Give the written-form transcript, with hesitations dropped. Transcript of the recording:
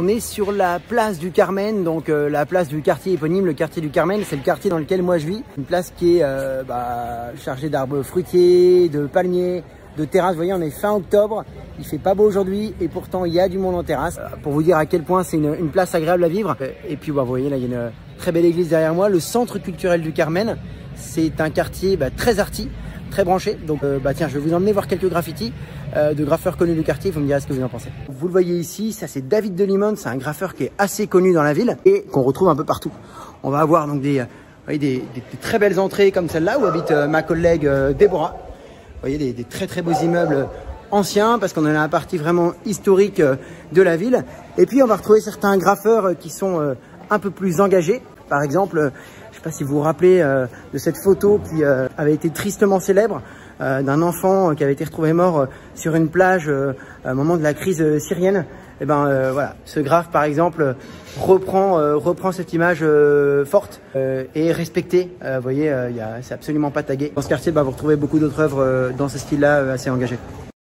On est sur la place du Carmen, donc la place du quartier éponyme, le quartier du Carmen, c'est le quartier dans lequel moi je vis. Une place qui est chargée d'arbres fruitiers, de palmiers, de terrasses. Vous voyez, on est fin octobre, il fait pas beau aujourd'hui et pourtant il y a du monde en terrasse. Pour vous dire à quel point c'est une place agréable à vivre. Et puis vous voyez là, il y a une très belle église derrière moi, le centre culturel du Carmen. C'est un quartier très arty, très branché. Donc tiens, je vais vous emmener voir quelques graffitis de graffeurs connus du quartier. Vous me direz ce que vous en pensez. Vous le voyez ici, ça c'est David de Limon. C'est un graffeur qui est assez connu dans la ville et qu'on retrouve un peu partout. On va avoir donc des très belles entrées comme celle-là où habite ma collègue Déborah. Vous voyez des très beaux immeubles anciens parce qu'on est dans la partie vraiment historique de la ville. Et puis on va retrouver certains graffeurs qui sont un peu plus engagés. Par exemple, je ne sais pas si vous vous rappelez de cette photo qui avait été tristement célèbre d'un enfant qui avait été retrouvé mort sur une plage au moment de la crise syrienne. Et voilà, ce graphe par exemple reprend cette image forte et respectée. Vous voyez, c'est absolument pas tagué. Dans ce quartier, vous retrouvez beaucoup d'autres œuvres dans ce style-là assez engagées.